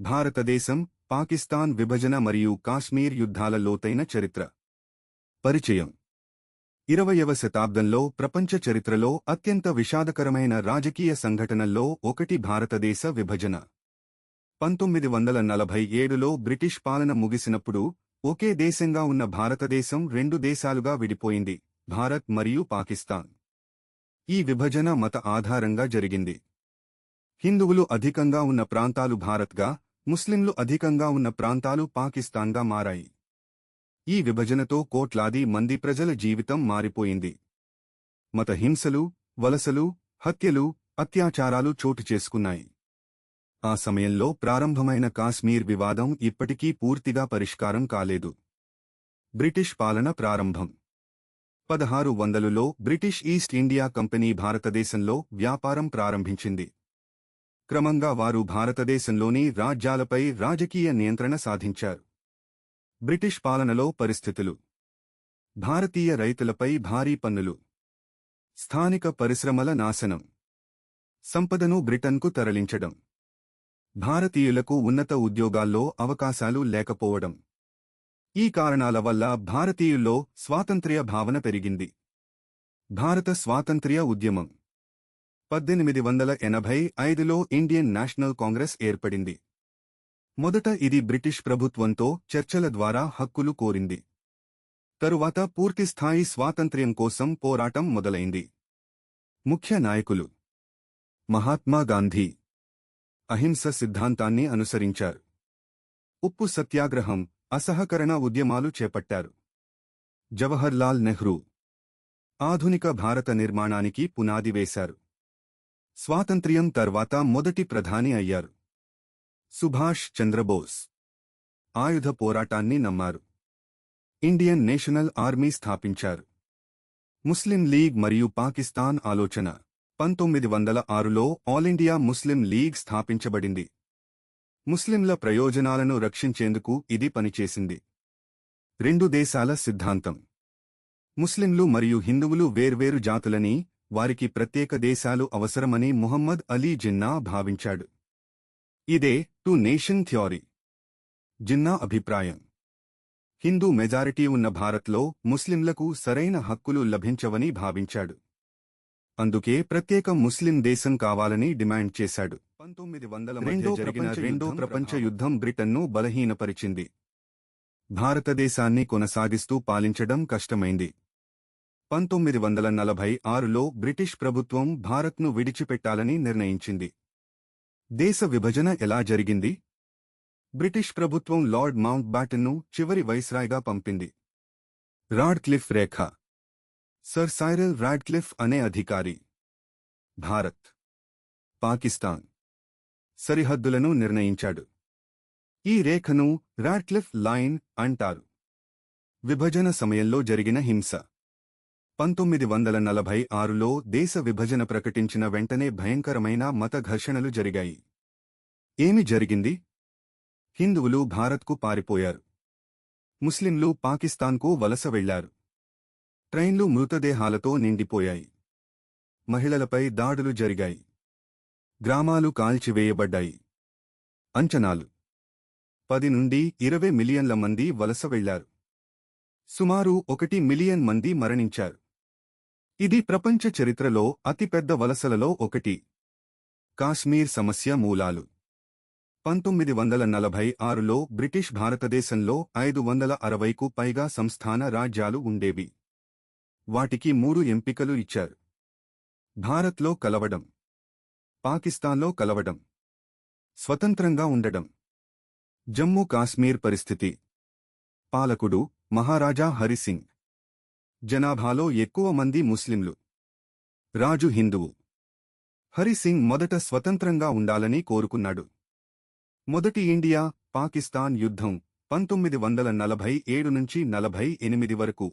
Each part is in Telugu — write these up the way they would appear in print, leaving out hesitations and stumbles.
భారతదేశం, పాకిస్తాన్ విభజన మరియు కాశ్మీర్ యుద్ధాల లోతైన చరిత్ర. పరిచయం. 20వ శతాబ్దంలో ప్రపంచ చరిత్రలో అత్యంత విషాదకరమైన రాజకీయ సంఘటనల్లో ఒకటి భారతదేశ విభజన. 1947లో బ్రిటిష్ పాలన ముగిసినప్పుడు ఒకే దేశంగా ఉన్న భారతదేశం రెండు దేశాలుగా విడిపోయింది, భారత్ మరియు పాకిస్తాన్. ఈ విభజన మత ఆధారంగా జరిగింది. హిందువులు అధికంగా ఉన్న ప్రాంతాలు భారత్గా, ముస్లింలు అధికంగా ఉన్న ప్రాంతాలు పాకిస్తాన్గా మారాయి. ఈ విభజనతో కోట్లాది మంది ప్రజల జీవితం మారిపోయింది. మత హింసలు, వలసలు, హత్యలు, అత్యాచారాలు చోటు చేసుకున్నాయి. ఆ సమయంలో ప్రారంభమైన కాశ్మీర్ వివాదం ఇప్పటికీ పూర్తిగా పరిష్కారం కాలేదు. బ్రిటిష్ పాలన ప్రారంభం. 1600లో బ్రిటిష్ ఈస్ట్ ఇండియా కంపెనీ భారతదేశంలో వ్యాపారం ప్రారంభించింది. క్రమంగా వారు భారతదేశంలోని రాజ్యాలపై రాజకీయ నియంత్రణ సాధించారు. బ్రిటిష్ పాలనలో పరిస్థితులు. భారతీయ రైతులపై భారీ పన్నులు. స్థానిక పరిశ్రమల నాశనం. సంపదను బ్రిటన్కు తరలించడం. భారతీయులకు ఉన్నత ఉద్యోగాల్లో అవకాశాలు లేకపోవడం. ఈ కారణాల వల్ల భారతీయుల్లో స్వాతంత్ర్య భావన పెరిగింది. భారత స్వాతంత్ర్య ఉద్యమం. 1885లో ఇండియన్ నేషనల్ కాంగ్రెస్ ఏర్పడింది. మొదట ఇది బ్రిటిష్ ప్రభుత్వంతో చర్చల ద్వారా హక్కులు కోరింది. తరువాత పూర్తిస్థాయి స్వాతంత్ర్యం కోసం పోరాటం మొదలైంది. ముఖ్య నాయకులు. మహాత్మా గాంధీ అహింస సిద్ధాంతాన్ని అనుసరించారు. ఉప్పు సత్యాగ్రహం, అసహకరణ ఉద్యమాలు చేపట్టారు. జవహర్లాల్ నెహ్రూ ఆధునిక భారత నిర్మాణానికి పునాది వేశారు. స్వాతంత్ర్యం తర్వాత మొదటి ప్రధాని అయ్యారు. సుభాష్ చంద్రబోస్ ఆయుధ పోరాటాన్ని నమ్మారు. ఇండియన్ నేషనల్ ఆర్మీ స్థాపించారు. ముస్లిం లీగ్ మరియు పాకిస్తాన్ ఆలోచన. 1906లో ఆల్ ఇండియా ముస్లిం లీగ్ స్థాపించబడింది. ముస్లింల ప్రయోజనాలను రక్షించేందుకు ఇది పనిచేసింది. రెండు దేశాల సిద్ధాంతం. ముస్లింలు మరియు హిందువులు వేర్వేరు జాతులని, వారికి ప్రత్యేక దేశాలు అవసరమని ముహమ్మద్ అలీ జిన్నా భావించాడు. ఇదే టూ నేషన్ థియరీ. జిన్నా అభిప్రాయం. హిందూ మెజారిటీ ఉన్న భారత్లో ముస్లింలకు సరైన హక్కులు లభించవని భావించాడు. అందుకే ప్రత్యేక ముస్లిం దేశం కావాలని డిమాండ్ చేశాడు. 1900 మధ్య జరిగిన రెండో ప్రపంచ యుద్ధం బ్రిటన్ను బలహీనపరిచింది. భారతదేశాన్ని కొనసాగిస్తూ పాలించడం కష్టమైంది. 1946లో బ్రిటిష్ ప్రభుత్వం భారత్ను విడిచిపెట్టాలని నిర్ణయించింది. దేశ విభజన ఎలా జరిగింది? బ్రిటిష్ ప్రభుత్వం లార్డ్ మౌంట్ బ్యాటన్ను చివరి వైస్రాయ్గా పంపింది. రాడ్క్లిఫ్ రేఖ. సర్ సైరిల్ రాడ్క్లిఫ్ అనే అధికారి భారత్, పాకిస్తాన్ సరిహద్దులను నిర్ణయించాడు. ఈ రేఖను రాడ్క్లిఫ్ లైన్ అంటారు. విభజన సమయంలో జరిగిన హింస. 1946లో దేశ విభజన ప్రకటించిన వెంటనే భయంకరమైన మత ఘర్షణలు జరిగాయి. ఏమి జరిగింది? హిందువులు భారత్కు పారిపోయారు. ముస్లింలు పాకిస్తాన్కు వలస వెళ్లారు. ట్రైన్లు మృతదేహాలతో నిండిపోయాయి. మహిళలపై దాడులు జరిగాయి. గ్రామాలు కాల్చివేయబడ్డాయి. అంచనాలు: 10 నుండి 20 మిలియన్ల మంది వలస వెళ్లారు. సుమారు 1 మిలియన్ మంది మరణించారు. ఇది ప్రపంచ చరిత్రలో అతిపెద్ద వలసలలో ఒకటి. కాశ్మీర్ సమస్య మూలాలు. 1946లో బ్రిటిష్ భారతదేశంలో 560కు పైగా సంస్థాన రాజ్యాలు ఉండేవి. వాటికి 3 ఎంపికలు ఇచ్చారు. భారత్లో కలవడం, పాకిస్తాన్లో కలవడం, స్వతంత్రంగా ఉండడం. జమ్మూ కాశ్మీర్ పరిస్థితి. పాలకుడు మహారాజా హరిసింగ్. జనాభాలో ఎక్కువ మంది ముస్లింలు. రాజు హిందువు. హరిసింగ్ మొదట స్వతంత్రంగా ఉండాలని కోరుకున్నాడు. మొదటి ఇండియా పాకిస్తాన్ యుద్ధం 1947 నుంచి 48 వరకు.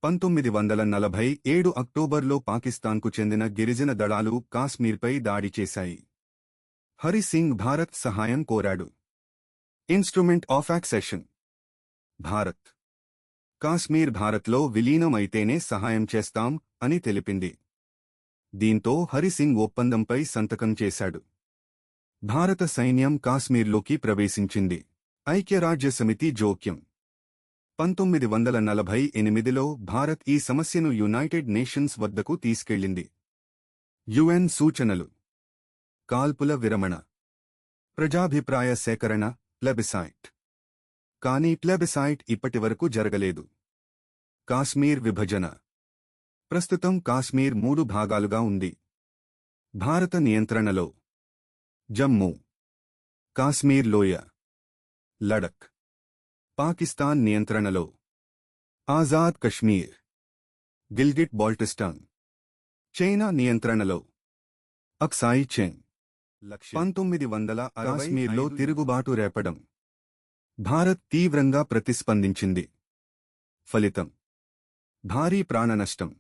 1947 అక్టోబర్లో పాకిస్తాన్కు చెందిన గిరిజన దళాలు కాశ్మీర్పై దాడి చేశాయి. హరిసింగ్ భారత్ సహాయం కోరాడు. Instrument of accession. Bharat Kashmir భారత్లో విలీనం అయితేనే సహాయం చేస్తాం అని తెలిపింది. దీంతో హరిసింగ్ ఒప్పందంపై సంతకం చేశాడు. భారత సైన్యం కాశ్మీర్లోకి ప్రవేశించింది. ఐక్యరాజ్యసమితి జోక్యం 1948లో భారత్ ఈ సమస్యను యునైటెడ్ నేషన్స్ వద్దకు తీసుకెళ్లింది. యుఎన్ సూచనలు, కాల్పుల విరమణ, ప్రజాభిప్రాయ సేకరణ, ప్లెబిసైట్. కానీ ప్లెబిసైట్ ఇప్పటివరకు జరగలేదు. కాశ్మీర్ విభజన. ప్రస్తుతం కాశ్మీర్ 3 భాగాలుగా ఉంది. భారత నియంత్రణలో జమ్మూ, కాశ్మీర్ లోయ, లడక్. పాకిస్తాన్ నియంత్రణలో ఆజాద్ కశ్మీర్, గిల్గిట్ బాల్టిస్టాన్. చైనా నియంత్రణలో అక్సాయి చిన్. 1960 కాశ్మీర్లో తిరుగుబాటు రేపడం. భారత్ తీవ్రంగా ప్రతిస్పందించింది. ఫలితం భారీ ప్రాణనష్టం.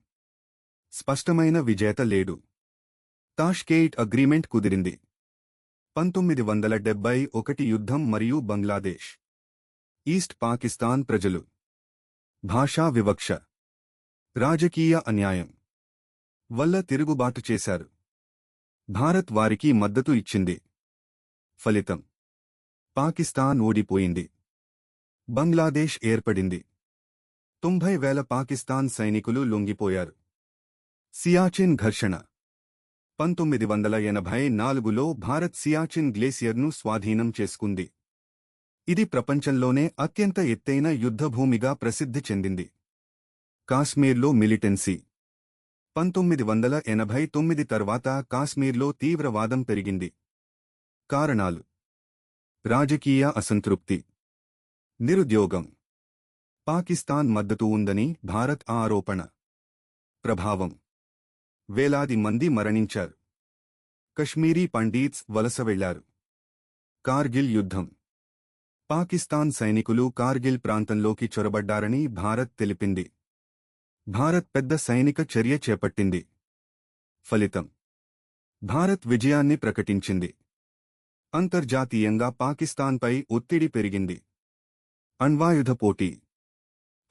స్పష్టమైన విజేత లేడు. తాష్కేట్ అగ్రీమెంట్ కుదిరింది. 1971 యుద్ధం మరియు బంగ్లాదేశ్. ఈస్ట్ పాకిస్తాన్ ప్రజలు. భాషా వివక్ష, రాజకీయ అన్యాయం వల్ల తిరుగుబాటు చేశారు. భారత్ వారికి మద్దతు ఇచ్చింది. ఫలితం పాకిస్తాన్ ఓడిపోయింది. బంగ్లాదేశ్ ఏర్పడింది. 90,000 పాకిస్తాన్ సైనికులు లొంగిపోయారు. సియాచిన్ ఘర్షణ. 1984లో భారత్ సియాచిన్ గ్లేసియర్ను స్వాధీనం చేసుకుంది. ఇది ప్రపంచంలోనే అత్యంత ఎత్తైన యుద్ధభూమిగా ప్రసిద్ధి చెందింది. కాశ్మీర్లో మిలిటెన్సీ. 1989 తర్వాత కాశ్మీర్లో తీవ్రవాదం పెరిగింది. కారణాలు: రాజకీయ అసంతృప్తి, నిరుద్యోగం, పాకిస్తాన్ మద్దతు ఉందని భారత్ ఆరోపణ. ప్రభావం: వేలాది మంది మరణించారు. కశ్మీరీ పండిట్స్ వలస వెళ్లారు. కార్గిల్ యుద్ధం. పాకిస్తాన్ సైనికులు కార్గిల్ ప్రాంతంలోకి చొరబడ్డారని భారత్ తెలిపింది. భారత్ పెద్ద సైనిక చర్య చేపట్టింది. ఫలితం భారత్ విజయాన్ని ప్రకటించింది. అంతర్జాతీయంగా పాకిస్తాన్పై ఒత్తిడి పెరిగింది. అణ్వాయుధ పోటీ.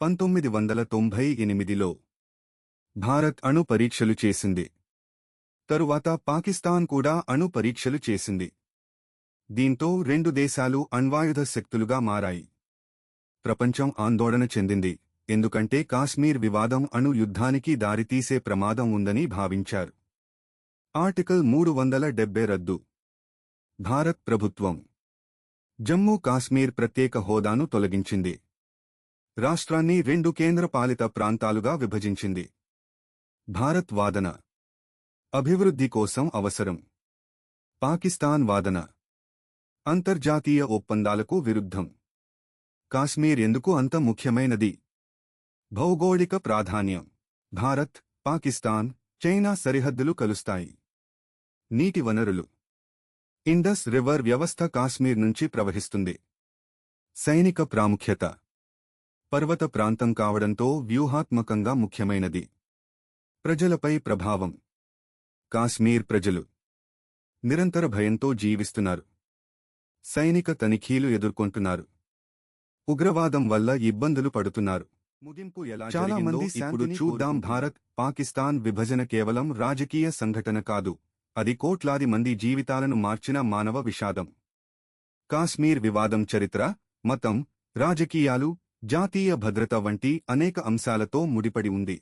1998లో భారత్ అణు పరీక్షలు చేసింది. తరువాత పాకిస్తాన్ కూడా అణు పరీక్షలు చేసింది. దీంతో 2 దేశాలు అణ్వాయుధ శక్తులుగా మారాయి. ప్రపంచం ఆందోళన చెందింది, ఎందుకంటే కాశ్మీర్ వివాదం అణు యుద్ధానికి దారితీసే ప్రమాదం ఉందని భావించారు. ఆర్టికల్ 370 రద్దు. భారత్ ప్రభుత్వం జమ్మూ కాశ్మీర్ ప్రత్యేక హోదాను తొలగించింది. రాష్ట్రాన్ని 2 కేంద్రపాలిత ప్రాంతాలుగా విభజించింది. భారత్ వాదన: అభివృద్ధి కోసం అవసరం. పాకిస్తాన్ వాదన: అంతర్జాతీయ ఒప్పందాలకు విరుద్ధం. కాశ్మీర్ ఎందుకు అంత ముఖ్యమైనది? భౌగోళిక ప్రాధాన్యం. భారత్, పాకిస్తాన్, చైనా సరిహద్దులు కలుస్తాయి. నీటి వనరులు. ఇండస్ రివర్ వ్యవస్థ కాశ్మీర్ నుంచి ప్రవహిస్తుంది. సైనిక ప్రాముఖ్యత. పర్వత ప్రాంతం కావడంతో వ్యూహాత్మకంగా ముఖ్యమైనది. ప్రజలపై ప్రభావం. కాశ్మీర్ ప్రజలు నిరంతర భయంతో జీవిస్తున్నారు. సైనిక తనిఖీలు ఎదుర్కొంటున్నారు. ఉగ్రవాదం వల్ల ఇబ్బందులు పడుతున్నారు. ముగింపు ఎలా చాలా మంది ఇప్పుడు చూద్దాం. భారత్ పాకిస్తాన్ విభజన కేవలం రాజకీయ సంఘటన కాదు, అది కోట్లాది మంది జీవితాలను మార్చిన మానవ విషాదం. కాశ్మీర్ వివాదం చరిత్ర, మతం, రాజకీయాలు, జాతీయ భద్రత వంటి అనేక అంశాలతో ముడిపడి ఉంది.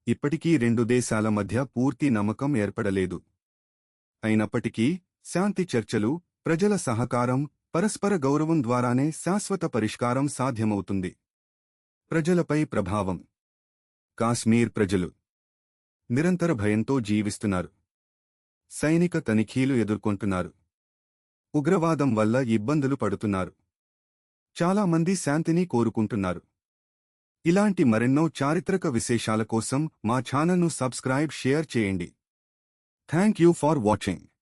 ఇప్పటికీ 2 దేశాల మధ్య పూర్తి నమ్మకం ఏర్పడలేదు. అయినప్పటికీ శాంతి చర్చలు, ప్రజల సహకారం, పరస్పర గౌరవం ద్వారానే శాశ్వత పరిష్కారం సాధ్యమవుతుంది. ప్రజలపై ప్రభావం. కాశ్మీర్ ప్రజలు నిరంతర భయంతో జీవిస్తున్నారు. సైనిక తనిఖీలు ఎదుర్కొంటున్నారు. ఉగ్రవాదం వల్ల ఇబ్బందులు పడుతున్నారు. చాలా మంది శాంతిని కోరుకుంటున్నారు. ఇలాంటి మరెన్నో చారిత్రక విశేషాల కోసం మా ఛానల్ను సబ్స్క్రైబ్, షేర్ చేయండి. Thank you for watching.